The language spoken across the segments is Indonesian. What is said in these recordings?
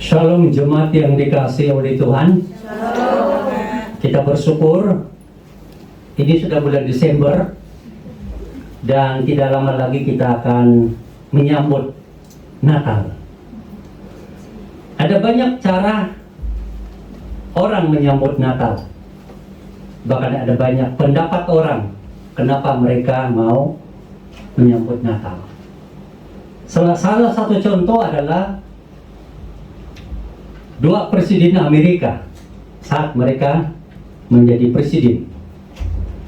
Shalom jemaat yang dikasihi oleh Tuhan. Kita bersyukur ini sudah bulan Desember dan tidak lama lagi kita akan menyambut Natal. Ada banyak cara orang menyambut Natal. Bahkan ada banyak pendapat orang kenapa mereka mau menyambut Natal. Salah satu contoh adalah dua presiden Amerika saat mereka menjadi presiden.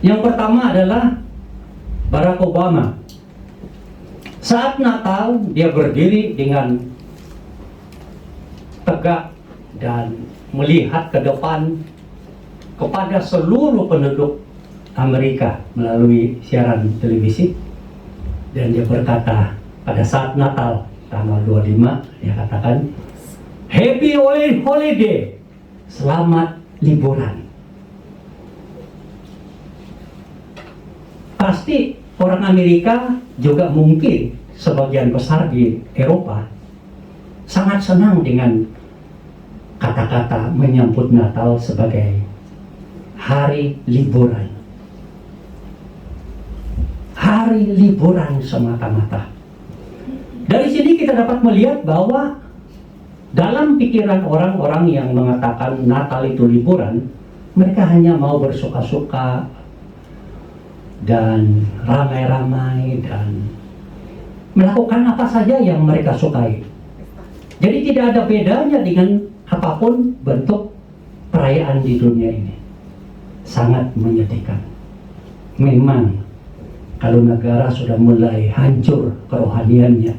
Yang pertama adalah Barack Obama. Saat Natal dia berdiri dengan tegak dan melihat ke depan kepada seluruh penduduk Amerika melalui siaran televisi, dan dia berkata pada saat Natal tanggal 25, dia katakan, Happy Holiday, selamat liburan. Pasti orang Amerika juga mungkin sebagian besar di Eropa sangat senang dengan kata-kata menyambut Natal sebagai hari liburan. Hari liburan semata-mata. Dari sini kita dapat melihat bahwa dalam pikiran orang-orang yang mengatakan Natal itu liburan, mereka hanya mau bersuka-suka dan ramai-ramai dan melakukan apa saja yang mereka sukai. Jadi tidak ada bedanya dengan apapun bentuk perayaan di dunia ini. Sangat menyedihkan. Memang kalau negara sudah mulai hancur kerohaniannya,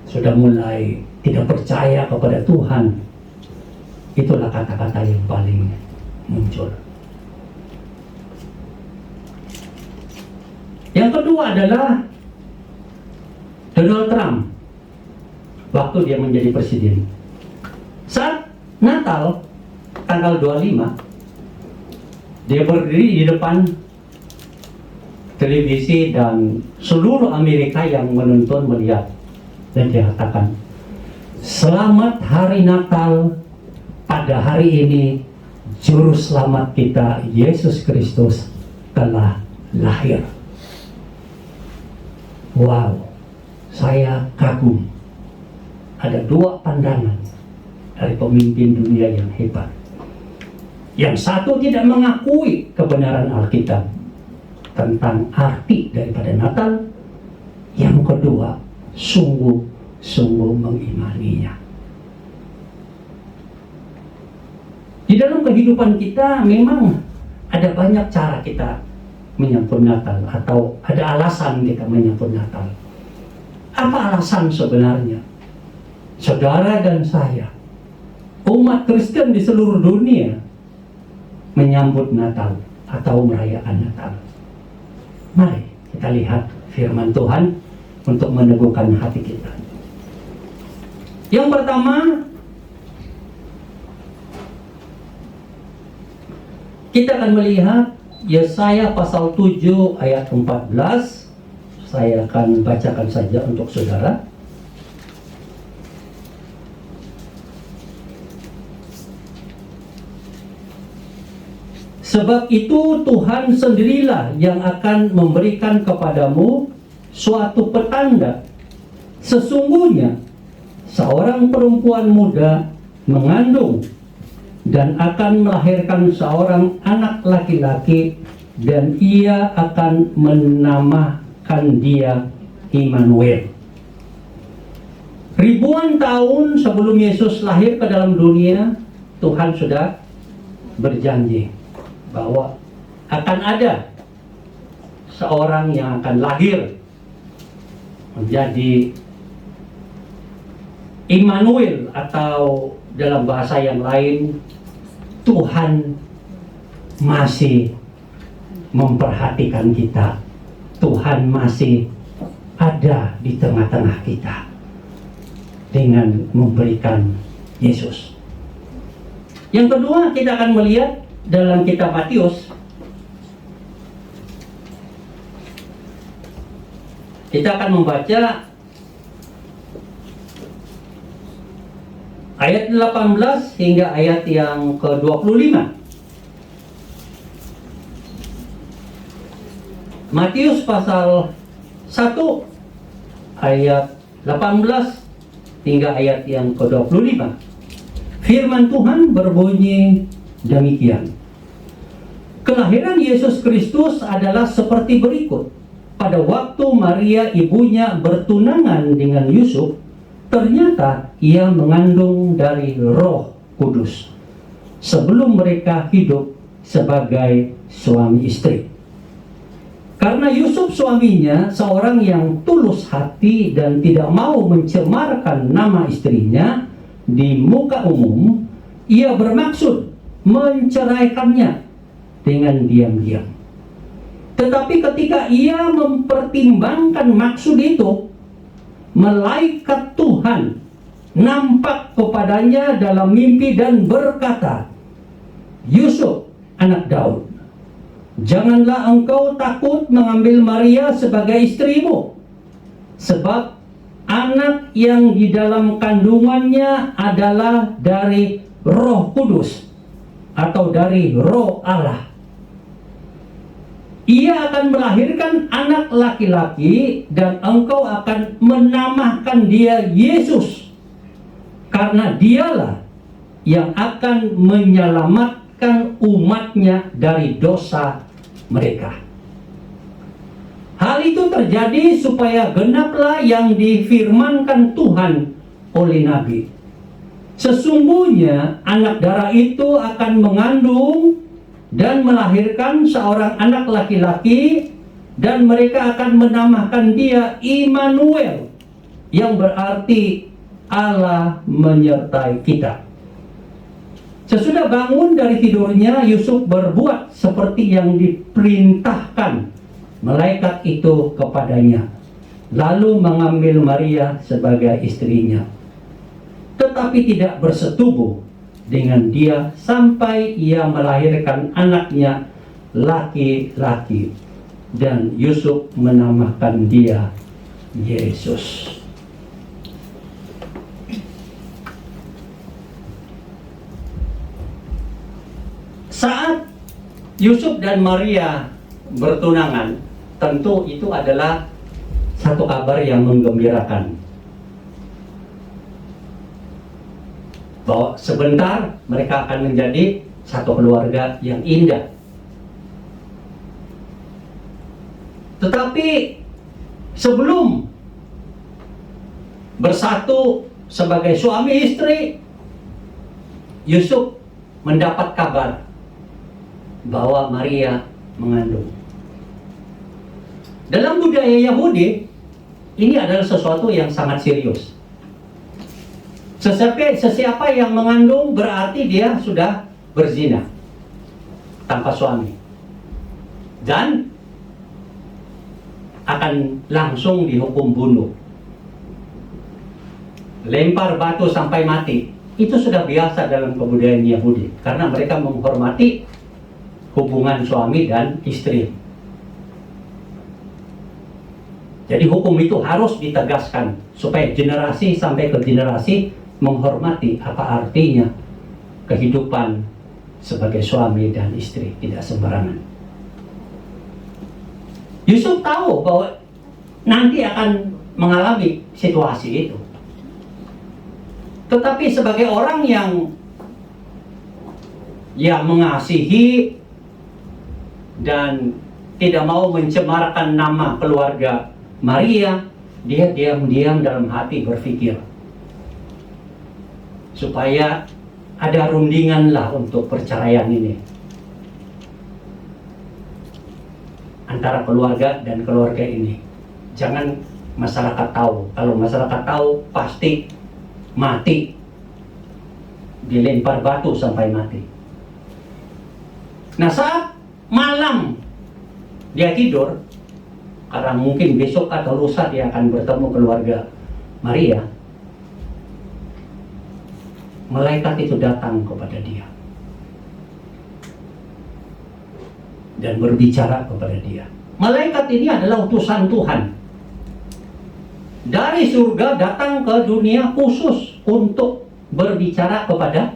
sudah mulai tidak percaya kepada Tuhan, itulah kata-kata yang paling muncul. Yang kedua adalah Donald Trump waktu dia menjadi presiden. Saat Natal tanggal 25, dia berdiri di depan televisi dan seluruh Amerika yang menonton melihat, dan dia katakan, selamat hari Natal, pada hari ini Juru Selamat kita Yesus Kristus telah lahir. Wow, saya kagum. Ada dua pandangan dari pemimpin dunia yang hebat. Yang satu tidak mengakui kebenaran Alkitab tentang arti daripada Natal. Yang kedua sungguh mengimaninya. Di dalam kehidupan kita memang ada banyak cara kita menyambut Natal, atau ada alasan kita menyambut Natal. Apa alasan sebenarnya? Saudara dan saya, umat Kristen di seluruh dunia menyambut Natal atau merayakan Natal. Mari kita lihat firman Tuhan untuk meneguhkan hati kita. Yang pertama, kita akan melihat Yesaya pasal 7 ayat 14. Saya akan bacakan saja untuk saudara. Sebab itu Tuhan sendirilah yang akan memberikan kepadamu suatu petanda. Sesungguhnya seorang perempuan muda mengandung dan akan melahirkan seorang anak laki-laki, dan ia akan menamakan dia Immanuel. Ribuan tahun sebelum Yesus lahir ke dalam dunia, Tuhan sudah berjanji bahwa akan ada seorang yang akan lahir menjadi Immanuel, atau dalam bahasa yang lain, Tuhan masih memperhatikan kita. Tuhan masih ada di tengah-tengah kita dengan memberikan Yesus. Yang kedua, kita akan melihat dalam kitab Matius. Kita akan membaca ayat 18 hingga ayat yang ke-25. Matius pasal 1 ayat 18 hingga ayat yang ke-25. Firman Tuhan berbunyi demikian. Kelahiran Yesus Kristus adalah seperti berikut. Pada waktu Maria ibunya bertunangan dengan Yusuf, ternyata ia mengandung dari Roh Kudus sebelum mereka hidup sebagai suami istri. Karena Yusuf suaminya seorang yang tulus hati dan tidak mau mencemarkan nama istrinya di muka umum, ia bermaksud menceraikannya dengan diam-diam. Tetapi ketika ia mempertimbangkan maksud itu, malaikat Tuhan nampak kepadanya dalam mimpi dan berkata, "Yusuf, anak Daud, janganlah engkau takut mengambil Maria sebagai istrimu, sebab anak yang di dalam kandungannya adalah dari Roh Kudus atau dari Roh Allah. Ia akan melahirkan anak laki-laki dan engkau akan menamakan dia Yesus, karena dialah yang akan menyelamatkan umatnya dari dosa mereka." Hal itu terjadi supaya genaplah yang difirmankan Tuhan oleh Nabi. Sesungguhnya anak darah itu akan mengandung dan melahirkan seorang anak laki-laki, dan mereka akan menamakan dia Immanuel, yang berarti Allah menyertai kita. Sesudah bangun dari tidurnya, Yusuf berbuat seperti yang diperintahkan malaikat itu kepadanya, lalu mengambil Maria sebagai istrinya, tetapi tidak bersetubuh dengan dia sampai ia melahirkan anaknya laki-laki, dan Yusuf menamakan dia Yesus. Saat Yusuf dan Maria bertunangan, tentu itu adalah satu kabar yang menggembirakan, bahwa sebentar mereka akan menjadi satu keluarga yang indah. Tetapi sebelum bersatu sebagai suami istri, Yusuf mendapat kabar bahwa Maria mengandung. Dalam budaya Yahudi, ini adalah sesuatu yang sangat serius. Sesiapa yang mengandung berarti dia sudah berzina tanpa suami, dan akan langsung dihukum bunuh, lempar batu sampai mati. Itu sudah biasa dalam kebudayaan Yahudi, karena mereka menghormati hubungan suami dan istri. Jadi hukum itu harus ditegaskan supaya generasi sampai ke generasi menghormati apa artinya kehidupan sebagai suami dan istri, tidak sembarangan. Yusuf tahu bahwa nanti akan mengalami situasi itu. Tetapi sebagai orang yang mengasihi dan tidak mau mencemarkan nama keluarga Maria, dia diam-diam dalam hati berpikir supaya ada rundingan lah untuk perceraian ini antara keluarga dan keluarga ini. Jangan masyarakat tahu. Kalau masyarakat tahu, pasti mati, dilempar batu sampai mati. Nah, saat malam dia tidur, karena mungkin besok atau lusa dia akan bertemu keluarga Maria, malaikat itu datang kepada dia dan berbicara kepada dia. Malaikat ini adalah utusan Tuhan dari surga, datang ke dunia khusus untuk berbicara kepada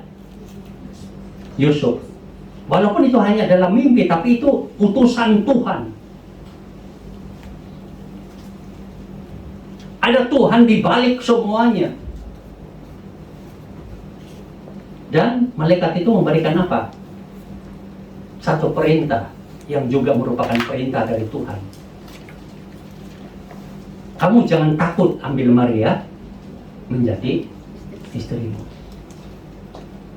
Yusuf. Walaupun itu hanya dalam mimpi, tapi itu utusan Tuhan. Ada Tuhan di balik semuanya. Dan malaikat itu memberikan apa? Satu perintah yang juga merupakan perintah dari Tuhan. Kamu jangan takut ambil Maria menjadi istrimu.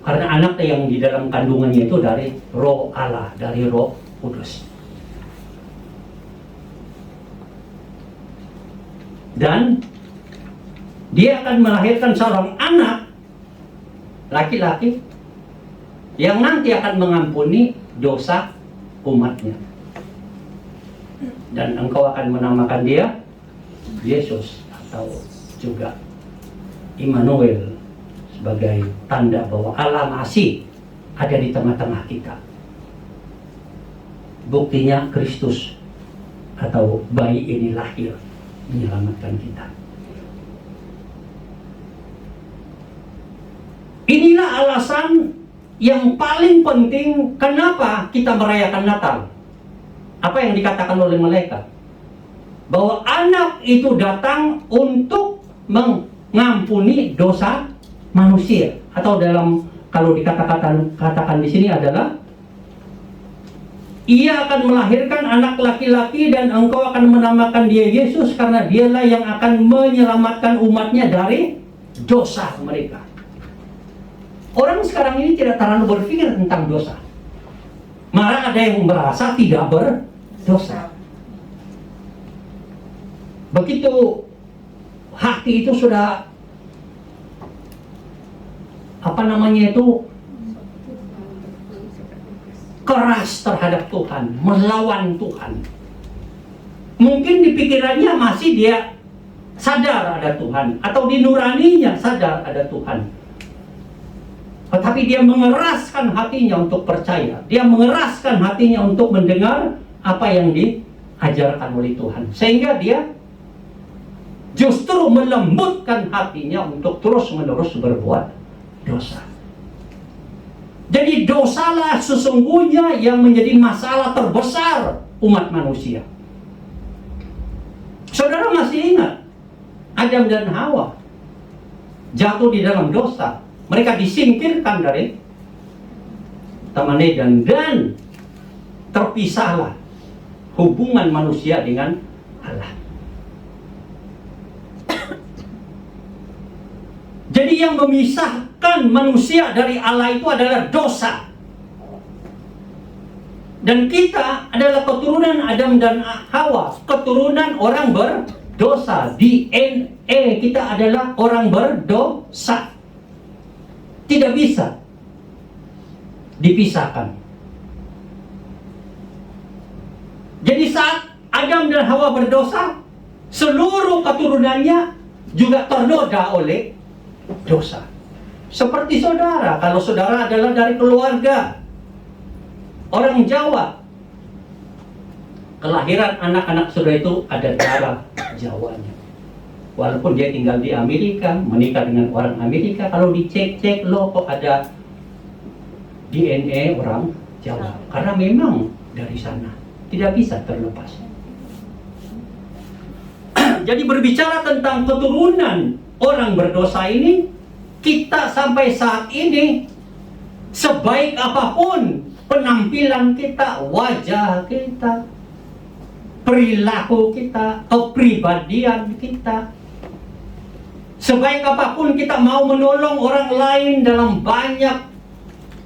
Karena anak yang di dalam kandungannya itu dari Roh Allah, dari Roh Kudus. Dan dia akan melahirkan seorang anak laki-laki yang nanti akan mengampuni dosa umatnya. Dan engkau akan menamakan dia Yesus atau juga Immanuel, sebagai tanda bahwa Allah masih ada di tengah-tengah kita. Buktinya Kristus atau bayi ini lahir menyelamatkan kita. Inilah alasan yang paling penting kenapa kita merayakan Natal. Apa yang dikatakan oleh malaikat? Bahwa anak itu datang untuk mengampuni dosa manusia, atau dalam kalau katakan di sini adalah ia akan melahirkan anak laki-laki dan engkau akan menamakan dia Yesus karena dialah yang akan menyelamatkan umatnya dari dosa mereka. Orang sekarang ini tidak terlalu berpikir tentang dosa. Malah ada yang merasa tidak berdosa. Begitu hati itu sudah keras terhadap Tuhan, melawan Tuhan. Mungkin di pikirannya masih dia sadar ada Tuhan, atau di nuraninya sadar ada Tuhan. Tetapi dia mengeraskan hatinya untuk percaya. Dia mengeraskan hatinya untuk mendengar apa yang diajarkan oleh Tuhan. Sehingga dia justru melembutkan hatinya untuk terus-menerus berbuat dosa. Jadi dosalah sesungguhnya yang menjadi masalah terbesar umat manusia. Saudara masih ingat Adam dan Hawa jatuh di dalam dosa. Mereka disingkirkan dari Taman Eden dan terpisahlah hubungan manusia dengan Allah. Jadi yang memisahkan manusia dari Allah itu adalah dosa. Dan kita adalah keturunan Adam dan Hawa, keturunan orang berdosa. DNA kita adalah orang berdosa. Tidak bisa dipisahkan. Jadi saat Adam dan Hawa berdosa, seluruh keturunannya juga ternoda oleh dosa. Seperti saudara, kalau saudara adalah dari keluarga orang Jawa, kelahiran anak-anak saudara itu ada darah Jawanya. Walaupun dia tinggal di Amerika, menikah dengan orang Amerika, kalau dicek-cek loh kok ada DNA orang Jawa. Karena memang dari sana tidak bisa terlepas. Jadi berbicara tentang keturunan orang berdosa ini, kita sampai saat ini sebaik apapun penampilan kita, wajah kita, perilaku kita, kepribadian kita, sebaik apapun kita mau menolong orang lain dalam banyak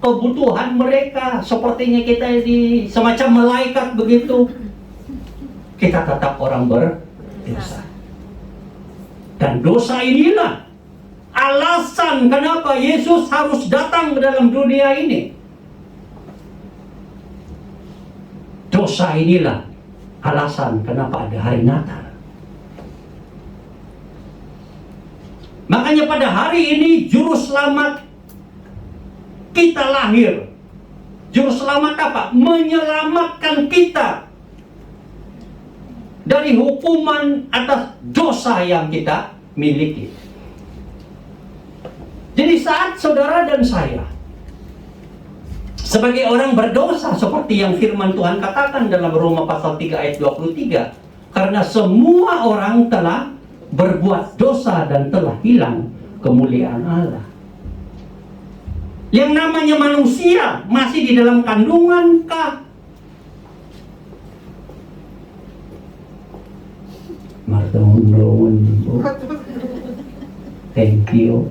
kebutuhan mereka, sepertinya kita di semacam malaikat begitu, kita tetap orang berdosa. Dan dosa inilah alasan kenapa Yesus harus datang ke dalam dunia ini. Dosa inilah alasan kenapa ada hari Natal. Makanya pada hari ini juru selamat kita lahir. Juru selamat apa? Menyelamatkan kita dari hukuman atas dosa yang kita miliki. Jadi saat saudara dan saya sebagai orang berdosa, seperti yang firman Tuhan katakan dalam Roma pasal 3 ayat 23, karena semua orang telah berbuat dosa dan telah hilang kemuliaan Allah. Yang namanya manusia masih di dalam kandungan kah? Marta thank you.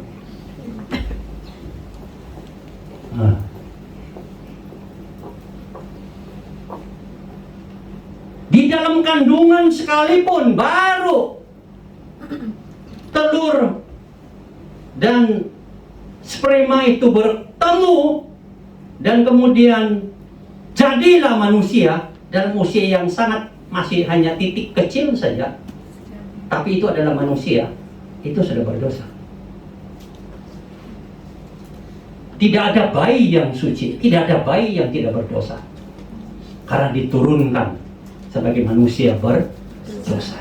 Di dalam kandungan sekalipun baru telur dan sperma itu bertemu dan kemudian jadilah manusia dalam usia yang sangat masih hanya titik kecil saja, tapi itu adalah manusia, itu sudah berdosa. Tidak ada bayi yang suci, tidak ada bayi yang tidak berdosa, karena diturunkan sebagai manusia berdosa.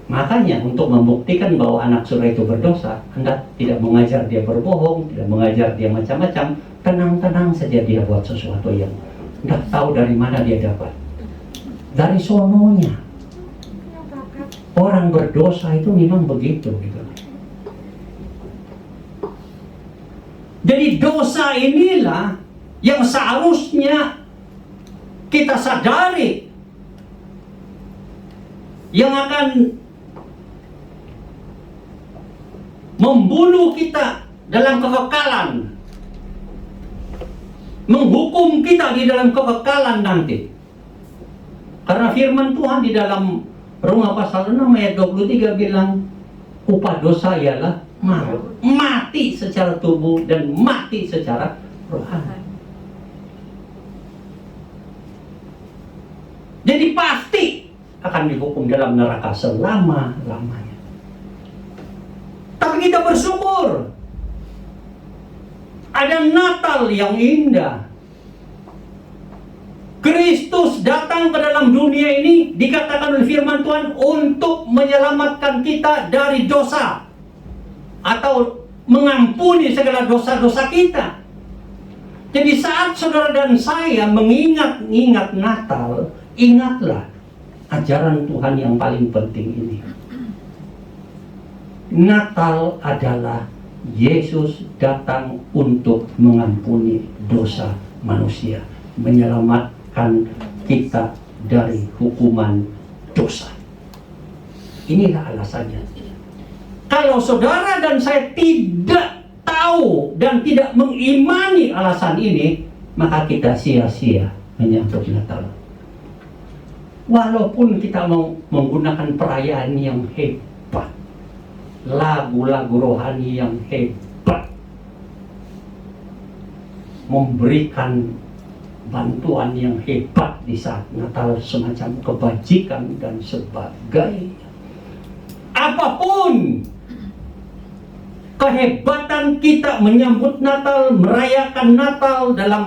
Makanya untuk membuktikan bahwa anak saudara itu berdosa, Anda tidak mengajar dia berbohong, tidak mengajar dia macam-macam, tenang-tenang saja dia buat sesuatu yang tidak tahu dari mana dia dapat. Dari sononya. Orang berdosa itu memang begitu gitu. Jadi dosa inilah yang seharusnya kita sadari, yang akan membunuh kita dalam kekekalan, menghukum kita di dalam kekekalan nanti. Karena firman Tuhan di dalam Roma pasal 6 ayat 23 bilang, upah dosa ialah maut, mati secara tubuh dan mati secara rohani. Jadi pasti akan dihukum dalam neraka selama-lamanya. Tapi kita bersyukur ada Natal yang indah. Kristus datang ke dalam dunia ini, dikatakan oleh firman Tuhan, untuk menyelamatkan kita dari dosa atau mengampuni segala dosa-dosa kita. Jadi saat saudara dan saya mengingat Natal, ingatlah ajaran Tuhan yang paling penting ini. Natal adalah Yesus datang untuk mengampuni dosa manusia, menyelamatkan kita dari hukuman dosa. Inilah alasannya. Kalau saudara dan saya tidak tahu dan tidak mengimani alasan ini, maka kita sia-sia menyambut Natal. Walaupun kita mau menggunakan perayaan yang hebat, lagu-lagu rohani yang hebat, memberikan bantuan yang hebat di saat Natal, semacam kebajikan dan sebagainya. Apapun kehebatan kita menyambut Natal, merayakan Natal dalam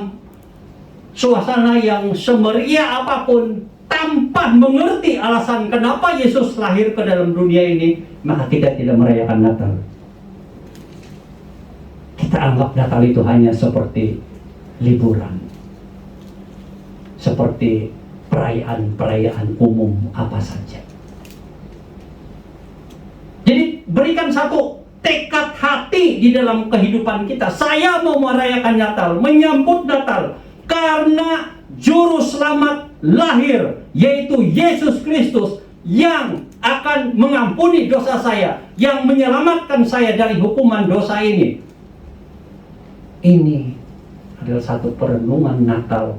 suasana yang semeriah apapun, tanpa mengerti alasan kenapa Yesus lahir ke dalam dunia ini, maka kita tidak merayakan Natal. Kita anggap Natal itu hanya seperti liburan, seperti perayaan-perayaan umum apa saja. Jadi berikan satu tekad hati di dalam kehidupan kita. Saya mau merayakan Natal, menyambut Natal, karena Juru Selamat lahir, yaitu Yesus Kristus, yang akan mengampuni dosa saya, yang menyelamatkan saya dari hukuman dosa ini. Ini adalah satu perenungan Natal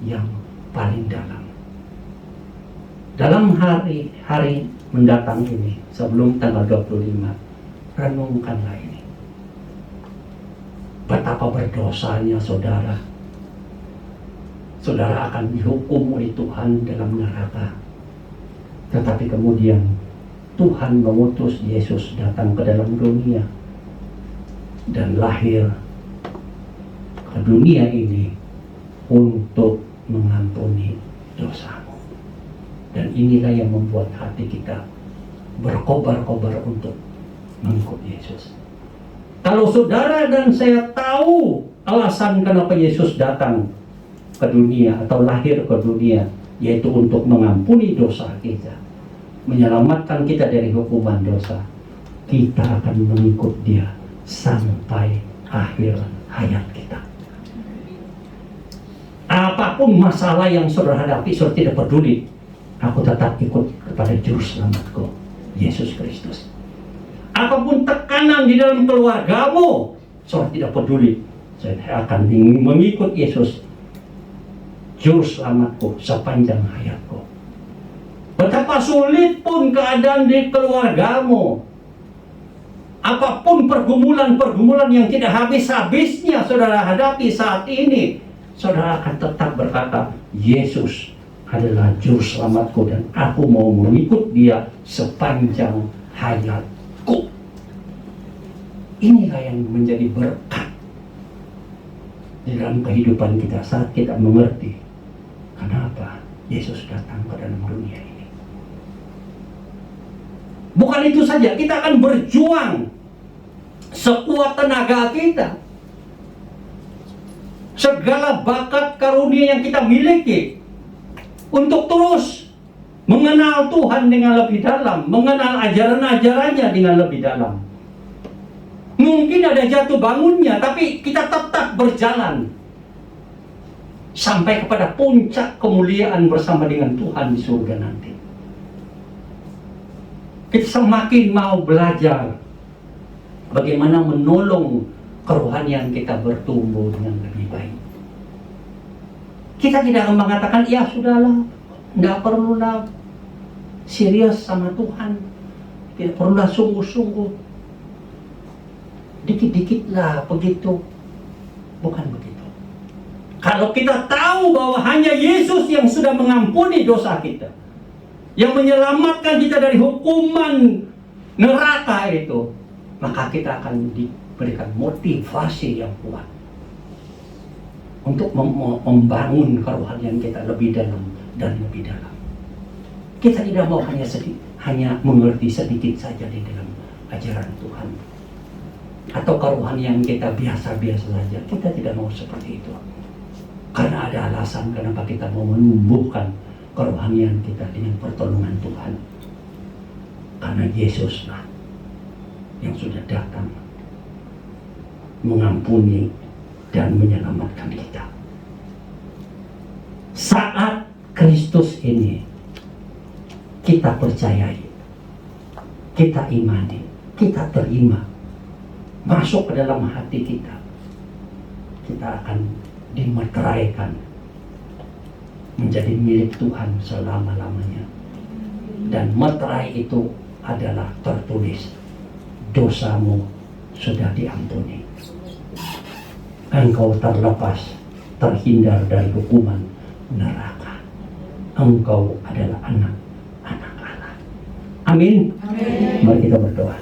yang paling dalam. Dalam hari-hari mendatang ini, sebelum tanggal 25, renungkanlah ini. Betapa berdosanya saudara. Saudara akan dihukum oleh Tuhan dalam neraka. Tetapi kemudian Tuhan mengutus Yesus datang ke dalam dunia dan lahir ke dunia ini untuk mengampuni dosamu. Dan inilah yang membuat hati kita berkobar-kobar untuk mengikut Yesus. Kalau saudara dan saya tahu alasan kenapa Yesus datang ke dunia atau lahir ke dunia, yaitu untuk mengampuni dosa kita, menyelamatkan kita dari hukuman dosa, kita akan mengikut Dia sampai akhir hayat kita. Apapun masalah yang saudara hadapi, saudara tidak peduli. Aku tetap ikut kepada Juru Selamatku, Yesus Kristus. Apapun tekanan di dalam keluargamu, saudara tidak peduli. Saya akan mengikut Yesus, Juru Selamatku, sepanjang hayatku. Betapa sulit pun keadaan di keluargamu, apapun pergumulan-pergumulan yang tidak habis-habisnya saudara hadapi saat ini, saudara akan tetap berkata, Yesus adalah Juru Selamatku dan aku mau mengikut Dia sepanjang hayatku. Inilah yang menjadi berkat di dalam kehidupan kita saat kita mengerti kenapa Yesus datang ke dalam dunia ini. Bukan itu saja, kita akan berjuang sekuat tenaga kita, segala bakat karunia yang kita miliki, untuk terus mengenal Tuhan dengan lebih dalam, mengenal ajaran-ajarannya dengan lebih dalam. Mungkin ada jatuh bangunnya, tapi kita tetap berjalan sampai kepada puncak kemuliaan bersama dengan Tuhan di surga nanti. Kita semakin mau belajar bagaimana menolong kerohanian kita bertumbuh dengan lebih baik. Kita tidak akan mengatakan, ya sudahlah, nggak perlulah serius sama Tuhan, tidak perlulah sungguh-sungguh, dikit-dikitlah begitu. Bukan begitu. Kalau kita tahu bahwa hanya Yesus yang sudah mengampuni dosa kita, yang menyelamatkan kita dari hukuman neraka itu, maka kita akan diberikan motivasi yang kuat untuk membangun kerohanian kita lebih dalam dan lebih dalam. Kita tidak mau hanya mengerti sedikit saja di dalam ajaran Tuhan, atau kerohanian kita biasa-biasa saja. Kita tidak mau seperti itu, karena ada alasan kenapa kita mau menumbuhkan kerohanian kita dengan pertolongan Tuhan. Karena Yesuslah yang sudah datang mengampuni dan menyelamatkan kita. Saat Kristus ini kita percayai, kita imani, kita terima, masuk ke dalam hati kita, kita akan dimeteraikan menjadi milik Tuhan selama-lamanya. Dan meterai itu adalah tertulis, dosamu sudah diampuni. Engkau terlepas, terhindar dari hukuman neraka. Engkau adalah anak-anak Allah. Amin. Amin. Mari kita berdoa.